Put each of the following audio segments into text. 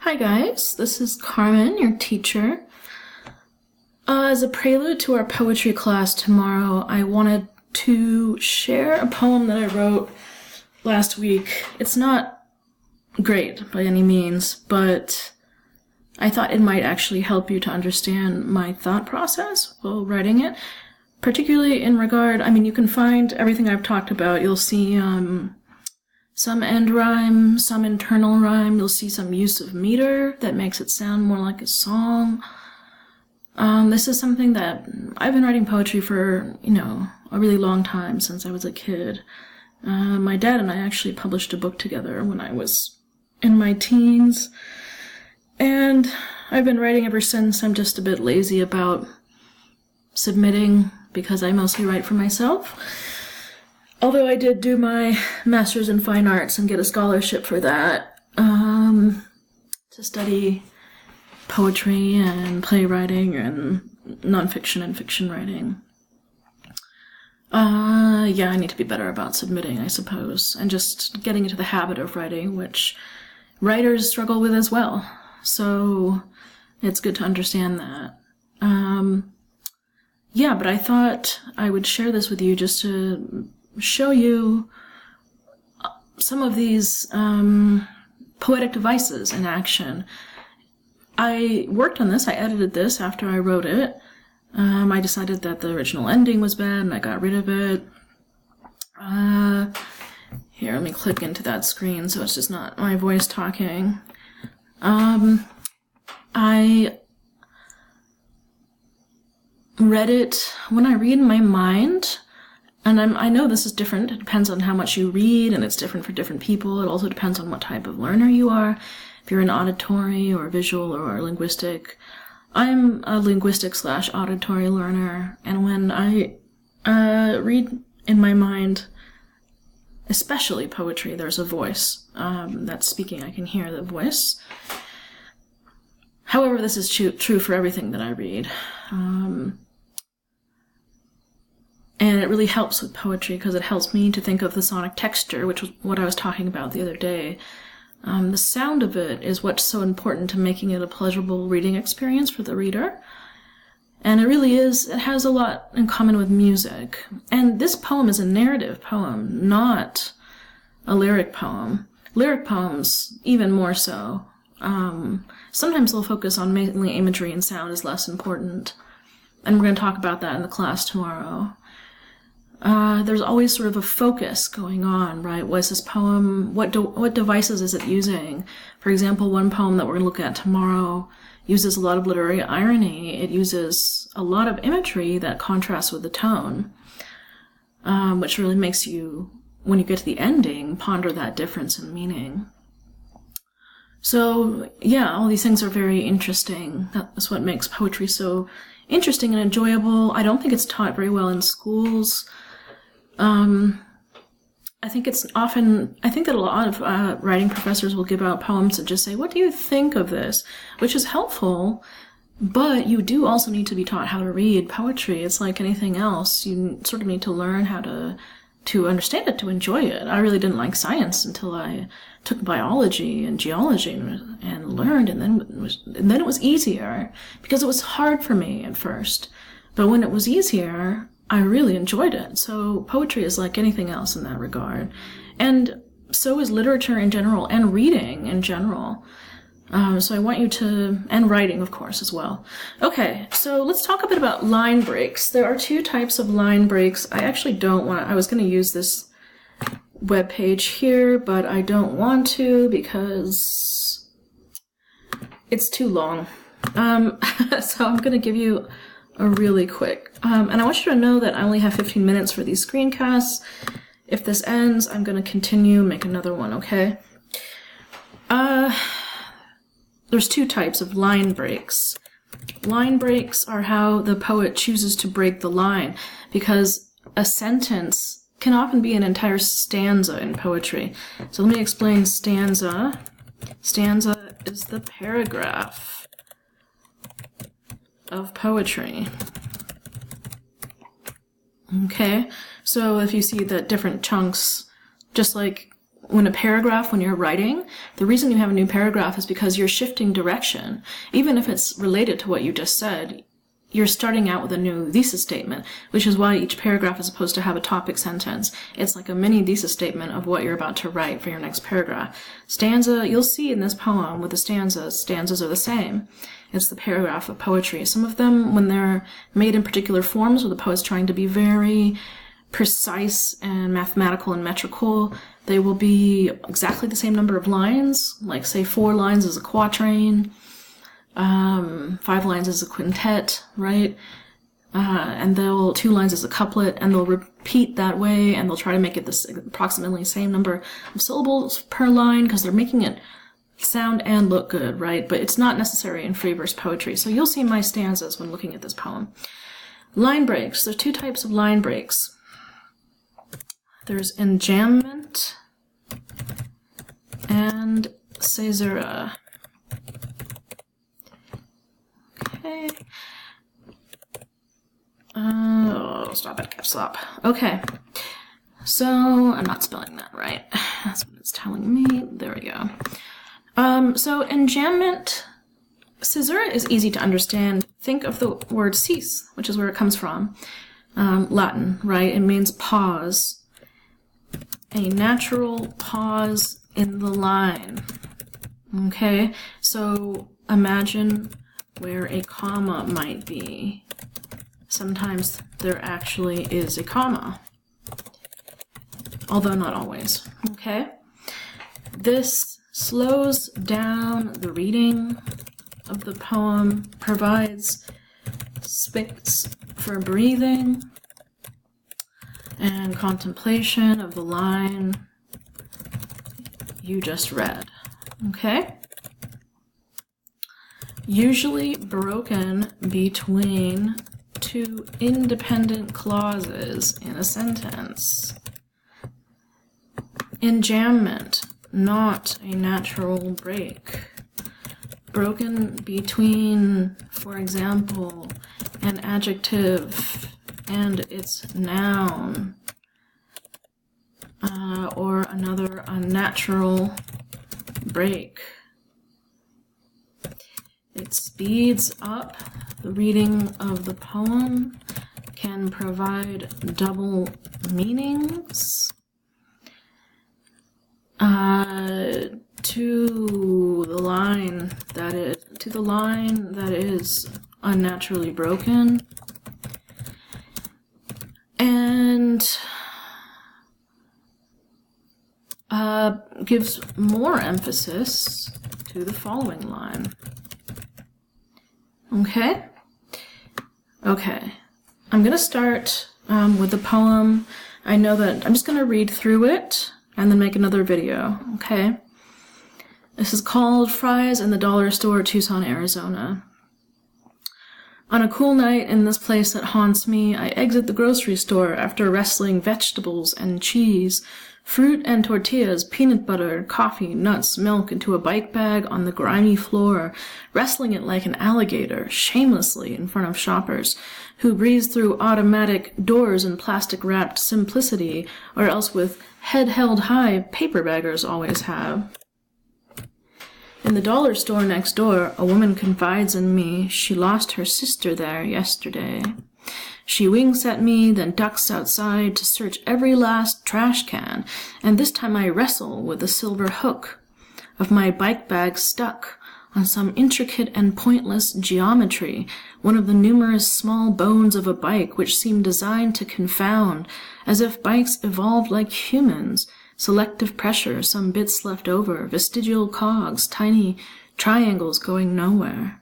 Hi guys, this is Carmen, your teacher. As a prelude to our poetry class tomorrow, I wanted to share a poem that I wrote last week. It's not great by any means, but I thought it might actually help you to understand my thought process while writing it, particularly in regard, you can find everything I've talked about. You'll see some end rhyme, some internal rhyme. You'll see some use of meter that makes it sound more like a song. This is something that I've been writing poetry for, a really long time, since I was a kid. My dad and I actually published a book together when I was in my teens, and I've been writing ever since. I'm just a bit lazy about submitting because I mostly write for myself. Although I did do my master's in fine arts and get a scholarship for that, to study poetry and playwriting and nonfiction and fiction writing. I need to be better about submitting, I suppose, and just getting into the habit of writing, which writers struggle with as well. So it's good to understand that. But I thought I would share this with you just to show you some of these poetic devices in action. I worked on this, I edited this after I wrote it. I decided that the original ending was bad and I got rid of it. Here, let me click into that screen so it's just not my voice talking. I read it when I read in my mind. And I know this is different. It depends on how much you read, and it's different for different people. It also depends on what type of learner you are. If you're an auditory or visual or linguistic. I'm a linguistic/auditory learner, and when I read in my mind, especially poetry, there's a voice that's speaking. I can hear the voice. However, this is true for everything that I read. And it really helps with poetry because it helps me to think of the sonic texture, which was what I was talking about the other day. The sound of it is what's so important to making it a pleasurable reading experience for the reader. And it really is, it has a lot in common with music. And this poem is a narrative poem, not a lyric poem. Lyric poems, even more so. Sometimes they'll focus on mainly imagery and sound is less important. And we're going to talk about that in the class tomorrow. There's always sort of a focus going on, right? What's this poem? What devices is it using? For example, one poem that we're going to look at tomorrow uses a lot of literary irony. It uses a lot of imagery that contrasts with the tone, which really makes you, when you get to the ending, ponder that difference in meaning. So, all these things are very interesting. That's what makes poetry so interesting and enjoyable. I don't think it's taught very well in schools. I think that a lot of writing professors will give out poems and just say, what do you think of this? Which is helpful, but you do also need to be taught how to read poetry. It's like anything else. You sort of need to learn how to understand it, to enjoy it. I really didn't like science until I took biology and geology and learned, and then it was easier because it was hard for me at first. But when it was easier, I really enjoyed it. So poetry is like anything else in that regard. And so is literature in general, and reading in general. So I want you to, and writing, of course, as well. Okay, so let's talk a bit about line breaks. There are two types of line breaks. I was going to use this web page here, but I don't want to because it's too long. So I'm going to give you a really quick. And I want you to know that I only have 15 minutes for these screencasts. If this ends, I'm going to continue, make another one, okay? There's two types of line breaks. Line breaks are how the poet chooses to break the line, because a sentence can often be an entire stanza in poetry. So let me explain stanza. Stanza is the paragraph of poetry. Okay, so if you see the different chunks, just like when you're writing, the reason you have a new paragraph is because you're shifting direction. Even if it's related to what you just said, you're starting out with a new thesis statement, which is why each paragraph is supposed to have a topic sentence. It's like a mini thesis statement of what you're about to write for your next paragraph. Stanza, you'll see in this poem with the stanzas are the same. It's the paragraph of poetry. Some of them, when they're made in particular forms, where the poet's trying to be very precise and mathematical and metrical, they will be exactly the same number of lines, like say 4 lines is a quatrain, 5 lines is a quintet, right? And 2 lines is a couplet, and they'll repeat that way, and they'll try to make it this approximately same number of syllables per line, because they're making it sound and look good, right? But it's not necessary in free verse poetry. So you'll see my stanzas when looking at this poem. Line breaks. There's 2 types of line breaks. There's enjambment and caesura. Okay. Stop it, caps stop. Okay. So, I'm not spelling that right. That's what it's telling me. There we go. So enjambment, caesura is easy to understand. Think of the word cease, which is where it comes from. Latin, right? It means pause. A natural pause in the line. Okay? So imagine where a comma might be. Sometimes there actually is a comma, although not always. Okay? This slows down the reading of the poem, provides space for breathing and contemplation of the line you just read. Okay? Usually broken between 2 independent clauses in a sentence. Enjambment, not a natural break. Broken between, for example, an adjective and its noun, or another unnatural break. It speeds up the reading of the poem, can provide double meanings, to the line that is unnaturally broken, and gives more emphasis to the following line. Okay? Okay. I'm going to start with the poem. I know that I'm just going to read through it and then make another video, okay? This is called Fries in the Dollar Store, Tucson, Arizona. On a cool night in this place that haunts me, I exit the grocery store after wrestling vegetables and cheese, fruit and tortillas, peanut butter, coffee, nuts, milk into a bike bag on the grimy floor, wrestling it like an alligator, shamelessly in front of shoppers, who breeze through automatic doors in plastic-wrapped simplicity, or else with head held high paper baggers always have. In the dollar store next door, a woman confides in me she lost her sister there yesterday. She winks at me, then ducks outside to search every last trash can, and this time I wrestle with the silver hook of my bike bag stuck on some intricate and pointless geometry, one of the numerous small bones of a bike which seem designed to confound, as if bikes evolved like humans, selective pressure, some bits left over, vestigial cogs, tiny triangles going nowhere.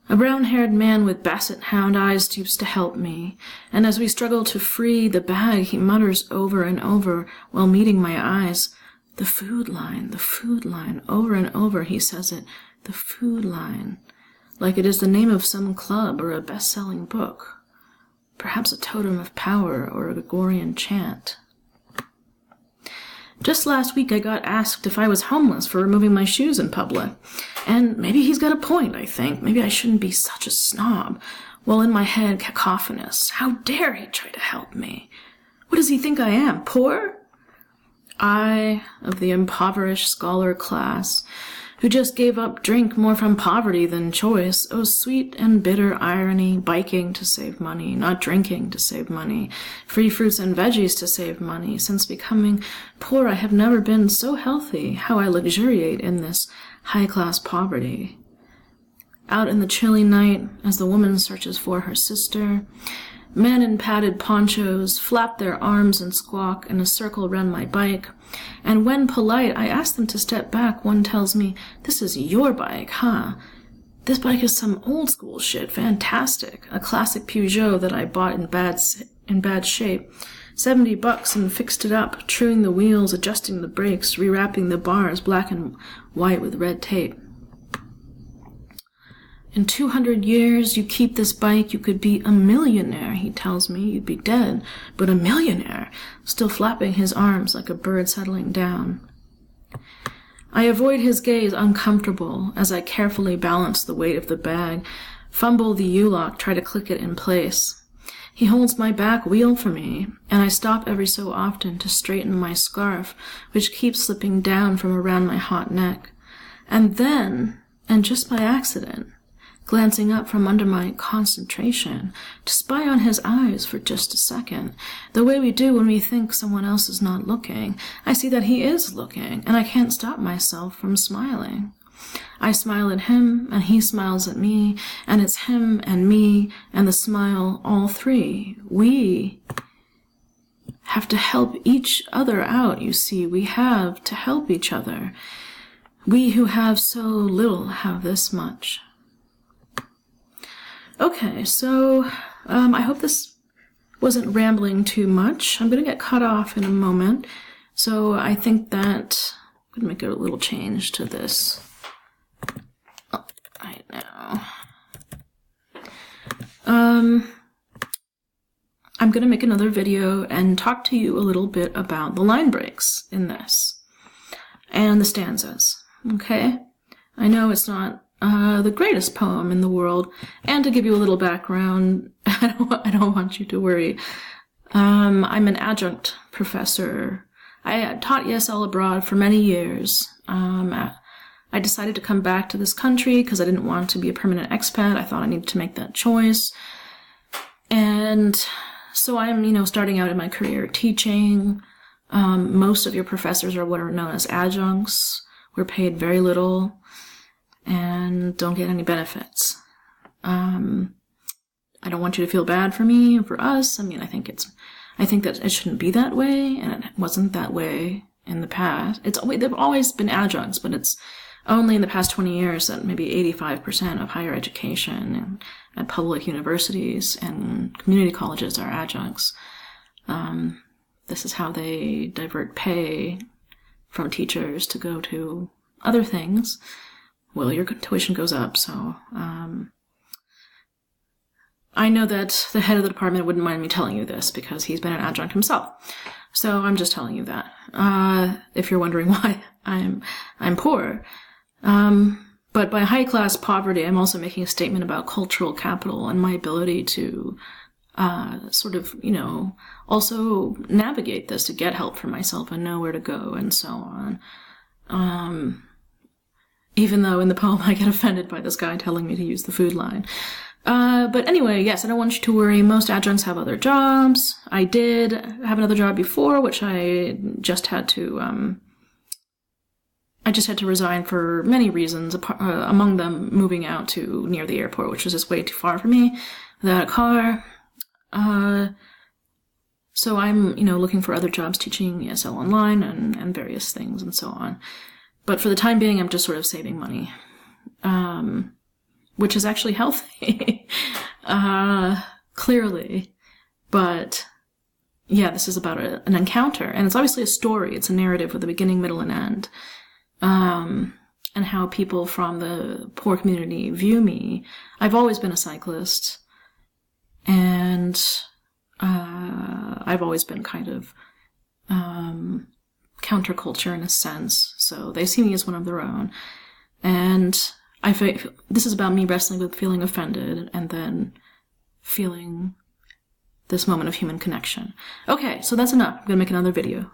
A brown-haired man with basset hound eyes stoops to help me, and as we struggle to free the bag, he mutters over and over while meeting my eyes, the food line, over and over he says it, the food line, like it is the name of some club or a best-selling book, perhaps a totem of power or a Gregorian chant. Just last week I got asked if I was homeless for removing my shoes in public. And maybe he's got a point, I think. Maybe I shouldn't be such a snob. While in my head, cacophonous. How dare he try to help me? What does he think I am, poor? I, of the impoverished scholar class, who just gave up drink more from poverty than choice, oh sweet and bitter irony, biking to save money, not drinking to save money, free fruits and veggies to save money. Since becoming poor I have never been so healthy, how I luxuriate in this high-class poverty. Out in the chilly night, as the woman searches for her sister, men in padded ponchos flap their arms and squawk in a circle round my bike, and when polite I ask them to step back, one tells me, "This is your bike, huh? This bike is some old-school shit, fantastic, a classic Peugeot that I bought in bad shape. $70 and fixed it up, truing the wheels, adjusting the brakes, rewrapping the bars black and white with red tape. In 200 years, you keep this bike, you could be a millionaire," he tells me. "You'd be dead, but a millionaire," still flapping his arms like a bird settling down. I avoid his gaze, uncomfortable, as I carefully balance the weight of the bag, fumble the U-lock, try to click it in place. He holds my back wheel for me, and I stop every so often to straighten my scarf, which keeps slipping down from around my hot neck. And then, and just by accident, glancing up from under my concentration to spy on his eyes for just a second, the way we do when we think someone else is not looking, I see that he is looking, and I can't stop myself from smiling. I smile at him, and he smiles at me, and it's him and me, and the smile, all three. We have to help each other out, you see. We have to help each other. We who have so little have this much. Okay, so I hope this wasn't rambling too much. I'm going to get cut off in a moment, so I think that I'm going to make a little change to this right now. I'm going to make another video and talk to you a little bit about the line breaks in this and the stanzas, okay? I know it's not the greatest poem in the world, and to give you a little background, I don't want you to worry. I'm an adjunct professor. I taught ESL abroad for many years. I decided to come back to this country because I didn't want to be a permanent expat. I thought I needed to make that choice. And so I'm, starting out in my career teaching. Most of your professors are what are known as adjuncts. We're paid very little and don't get any benefits. I don't want you to feel bad for me or for us. I think that it shouldn't be that way, and it wasn't that way in the past. They've always been adjuncts, but it's only in the past 20 years that maybe 85% of higher education at public universities and community colleges are adjuncts. This is how they divert pay from teachers to go to other things. Well, your tuition goes up, so I know that the head of the department wouldn't mind me telling you this because he's been an adjunct himself. So I'm just telling you that. If you're wondering why I'm poor. But by high-class poverty, I'm also making a statement about cultural capital and my ability to also navigate this, to get help for myself and know where to go and so on. Even though in the poem I get offended by this guy telling me to use the food line. But anyway, yes, I don't want you to worry. Most adjuncts have other jobs. I did have another job before, which I just had to resign for many reasons, among them moving out to near the airport, which was just way too far for me without a car. So I'm, looking for other jobs teaching ESL online and various things and so on. But for the time being, I'm just sort of saving money, which is actually healthy, clearly. But yeah, this is about an encounter, and it's obviously a story. It's a narrative with a beginning, middle, and end. And how people from the poor community view me. I've always been a cyclist, and I've always been kind of counterculture in a sense, so they see me as one of their own. And this is about me wrestling with feeling offended and then feeling this moment of human connection. Okay, so that's enough. I'm gonna make another video.